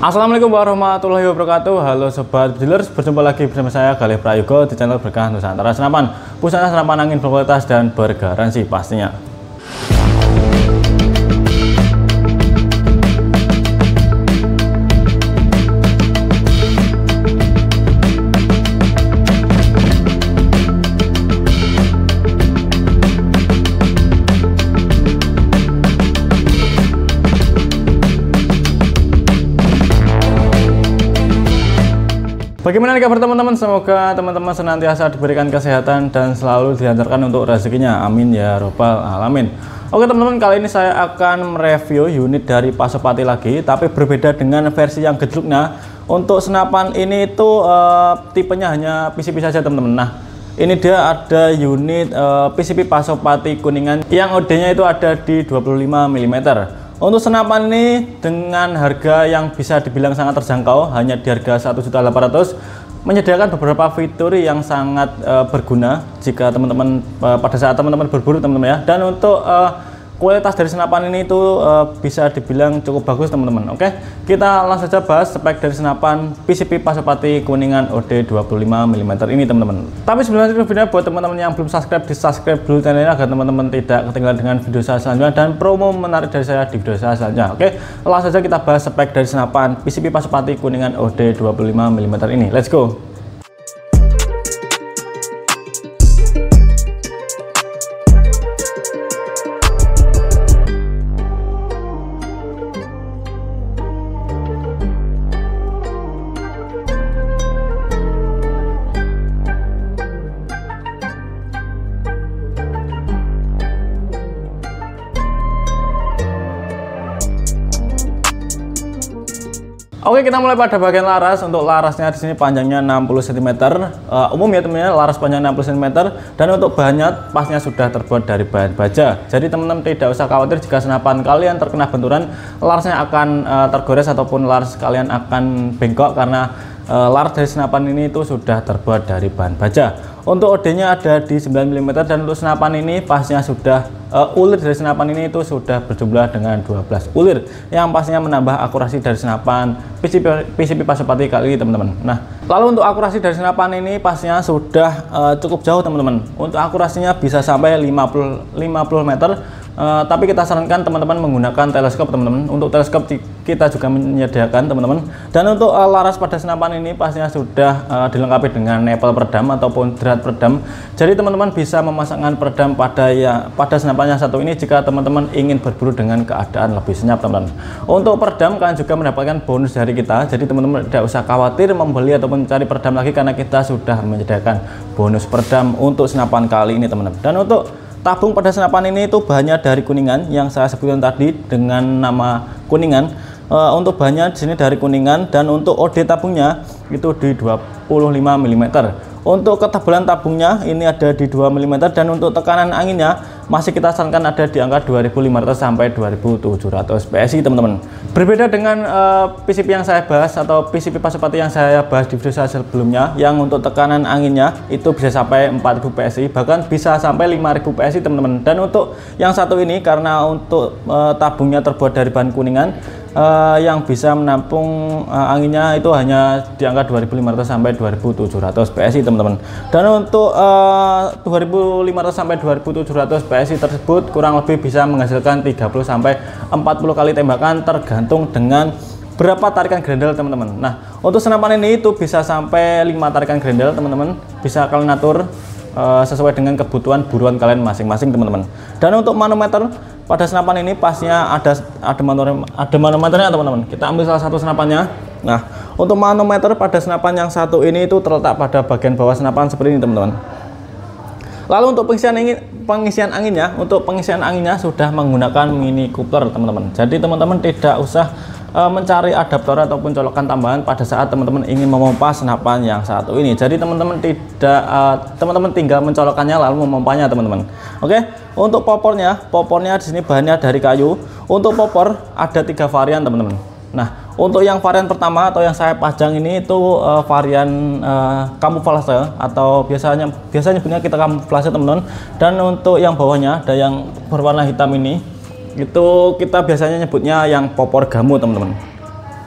Assalamualaikum warahmatullahi wabarakatuh. Halo sobat dealers, berjumpa lagi bersama saya Galih Prayogo di channel Berkah Nusantara Senapan. Pusatnya senapan angin berkualitas dan bergaransi pastinya. Bagaimana kabar teman-teman? Semoga teman-teman senantiasa diberikan kesehatan dan selalu dilancarkan untuk rezekinya. Amin ya robbal alamin. Oke teman-teman, kali ini saya akan mereview unit dari Pasopati lagi, tapi berbeda dengan versi yang gejluknya. Untuk senapan ini itu tipenya hanya PCP saja teman-teman. Nah, ini dia ada unit PCP Pasopati Kuningan yang OD-nya itu ada di 25 mm. Untuk senapan ini dengan harga yang bisa dibilang sangat terjangkau, hanya di harga 1.800.000, menyediakan beberapa fitur yang sangat berguna jika teman-teman pada saat teman-teman berburu teman-teman ya. Dan untuk kualitas dari senapan ini itu bisa dibilang cukup bagus teman-teman. Oke, kita langsung saja bahas spek dari senapan PCP Pasopati Kuningan OD 25 mm ini teman-teman. Tapi sebelum lanjut video, buat teman-teman yang belum subscribe, di subscribe dulu channel ini agar teman-teman tidak ketinggalan dengan video saya selanjutnya dan promo menarik dari saya di video saya selanjutnya. Oke, langsung saja kita bahas spek dari senapan PCP Pasopati Kuningan OD 25 mm ini. Let's go. Oke, kita mulai pada bagian laras. Untuk larasnya di sini panjangnya 60 cm. Umum ya teman-teman, laras panjang 60 cm, dan untuk bahannya pastinya sudah terbuat dari bahan baja. Jadi teman-teman tidak usah khawatir jika senapan kalian terkena benturan, larasnya akan tergores ataupun laras kalian akan bengkok karena laras dari senapan ini itu sudah terbuat dari bahan baja. Untuk OD-nya ada di 9 mm, dan untuk senapan ini pastinya sudah ulir dari senapan ini itu sudah berjumlah dengan 12 ulir, yang pastinya menambah akurasi dari senapan PCP Pasopati kali ini teman-teman. Nah, lalu untuk akurasi dari senapan ini pastinya sudah cukup jauh teman-teman. Untuk akurasinya bisa sampai 50 meter. Tapi kita sarankan teman-teman menggunakan teleskop teman-teman. Untuk teleskop kita juga menyediakan teman-teman. Dan untuk laras pada senapan ini pastinya sudah dilengkapi dengan nepel peredam ataupun drat peredam. Jadi teman-teman bisa memasangkan peredam pada senapan yang satu ini jika teman-teman ingin berburu dengan keadaan lebih senyap teman-teman. Untuk peredam kalian juga mendapatkan bonus dari kita. Jadi teman-teman tidak usah khawatir membeli ataupun mencari peredam lagi karena kita sudah menyediakan bonus peredam untuk senapan kali ini teman-teman. Dan untuk tabung pada senapan ini itu bahannya dari Kuningan yang saya sebutkan tadi dengan nama Kuningan. Untuk bahannya di sini dari Kuningan, dan untuk OD tabungnya itu di 25 mm. Untuk ketebalan tabungnya ini ada di 2 mm, dan untuk tekanan anginnya masih kita sarankan ada di angka 2500 sampai 2700 PSI teman-teman. Berbeda dengan PCP yang saya bahas atau PCP Pasopati yang saya bahas di video saya sebelumnya, yang untuk tekanan anginnya itu bisa sampai 4000 PSI, bahkan bisa sampai 5000 PSI teman-teman. Dan untuk yang satu ini karena untuk tabungnya terbuat dari bahan Kuningan, yang bisa menampung anginnya itu hanya di angka 2500 sampai 2700 PSI teman-teman. Dan untuk 2500 sampai 2700 PSI tersebut kurang lebih bisa menghasilkan 30 sampai 40 kali tembakan tergantung dengan berapa tarikan grendel teman-teman. Nah, untuk senapan ini itu bisa sampai 5 tarikan grendel teman-teman. Bisa kalian atur sesuai dengan kebutuhan buruan kalian masing-masing teman-teman. Dan untuk manometer pada senapan ini pastinya ada manometernya teman-teman. Kita ambil salah satu senapannya. Nah, untuk manometer pada senapan yang satu ini itu terletak pada bagian bawah senapan seperti ini teman-teman. Lalu untuk pengisian anginnya sudah menggunakan mini coupler teman-teman. Jadi teman-teman tidak usah mencari adaptor ataupun colokan tambahan pada saat teman-teman ingin memompa senapan yang satu ini. Jadi teman-teman tinggal mencolokkannya lalu memompanya teman-teman. Oke, untuk popornya di sini bahannya dari kayu. Untuk popor ada 3 varian teman-teman. Nah, untuk yang varian pertama atau yang saya pajang ini itu varian kamuflase atau biasanya punya kita kamuflase teman-teman. Dan untuk yang bawahnya ada yang berwarna hitam ini, itu kita biasanya nyebutnya yang popor gamu teman-teman.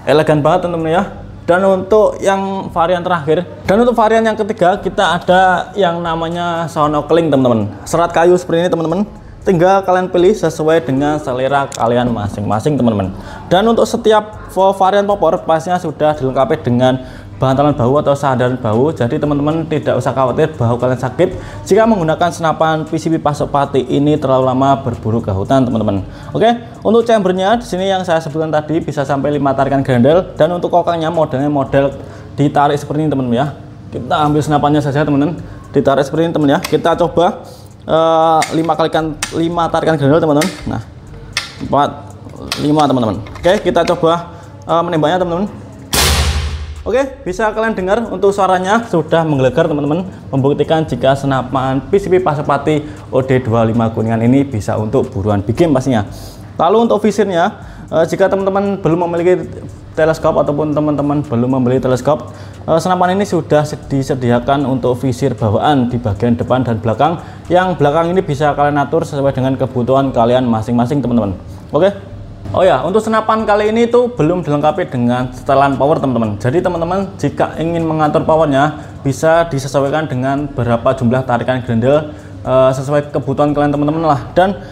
elegan banget teman-teman ya. Dan untuk yang varian terakhir, dan untuk varian yang ketiga, kita ada yang namanya Sonokling teman-teman. Serat kayu seperti ini teman-teman. Tinggal kalian pilih sesuai dengan selera kalian masing-masing teman-teman. Dan untuk setiap varian popor pastinya sudah dilengkapi dengan bantalan bahu atau sandaran bahu. Jadi teman-teman tidak usah khawatir bahu kalian sakit jika menggunakan senapan PCB Pasopati ini terlalu lama berburu ke hutan teman-teman. Oke, untuk chambernya di sini yang saya sebutkan tadi bisa sampai 5 tarikan grendel, dan untuk kokangnya modelnya model ditarik seperti ini teman-teman ya. Kita ambil senapannya saja teman-teman, ditarik seperti ini teman ya. Kita coba 5 tarikan grendel teman-teman. Nah, 4 5 teman-teman. Oke, kita coba menembaknya teman-teman. Oke, bisa kalian dengar untuk suaranya sudah menggelegar teman-teman, membuktikan jika senapan PCB Pasopati OD25 kuningan ini bisa untuk buruan big game pastinya. Lalu untuk visirnya, jika teman-teman belum memiliki teleskop ataupun teman-teman belum membeli teleskop, senapan ini sudah disediakan untuk visir bawaan di bagian depan dan belakang. Yang belakang ini bisa kalian atur sesuai dengan kebutuhan kalian masing-masing teman-teman. Oke. Oh ya, untuk senapan kali ini tuh belum dilengkapi dengan setelan power teman-teman. Jadi teman-teman jika ingin mengatur powernya bisa disesuaikan dengan berapa jumlah tarikan grendel sesuai kebutuhan kalian teman-teman lah. Dan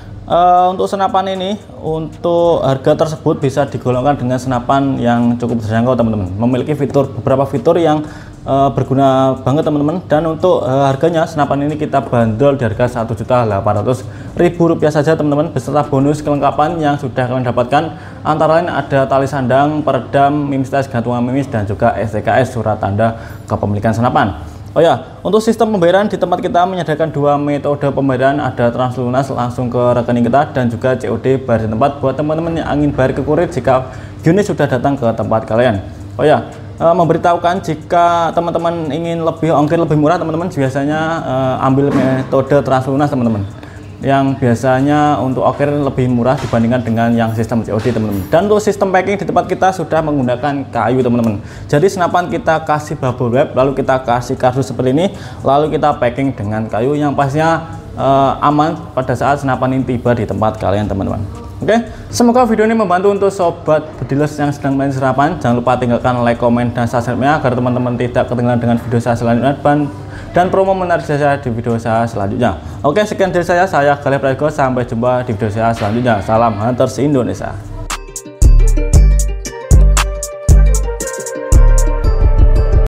untuk senapan ini, untuk harga tersebut bisa digolongkan dengan senapan yang cukup terjangkau teman-teman. Memiliki beberapa fitur yang berguna banget teman-teman. Dan untuk harganya senapan ini kita bandrol di harga Rp1.800.000 saja teman-teman, beserta bonus kelengkapan yang sudah kalian dapatkan, antara lain ada tali sandang, peredam, mimis tes, gantungan mimis, dan juga STKS surat tanda kepemilikan senapan. Oh ya, untuk sistem pembayaran di tempat kita menyediakan 2 metode pembayaran, ada translunas langsung ke rekening kita dan juga COD bayar di tempat buat teman-teman yang ingin bayar ke kurir jika unit sudah datang ke tempat kalian. Oh ya, memberitahukan jika teman-teman ingin ongkir lebih murah teman-teman, biasanya ambil metode translunas teman-teman, yang biasanya untuk ongkir lebih murah dibandingkan dengan yang sistem COD teman-teman. Dan untuk sistem packing di tempat kita sudah menggunakan kayu teman-teman. Jadi senapan kita kasih bubble wrap, lalu kita kasih kardus seperti ini, lalu kita packing dengan kayu yang pastinya aman pada saat senapan ini tiba di tempat kalian teman-teman. Oke, semoga video ini membantu untuk sobat bedilers yang sedang main senapan. Jangan lupa tinggalkan like, komen, dan subscribe-nya agar teman-teman tidak ketinggalan dengan video saya selanjutnya dan promo menarik saya di video saya selanjutnya. Oke, sekian dari saya Galih Prayogo. Sampai jumpa di video saya selanjutnya. Salam Hunters Indonesia.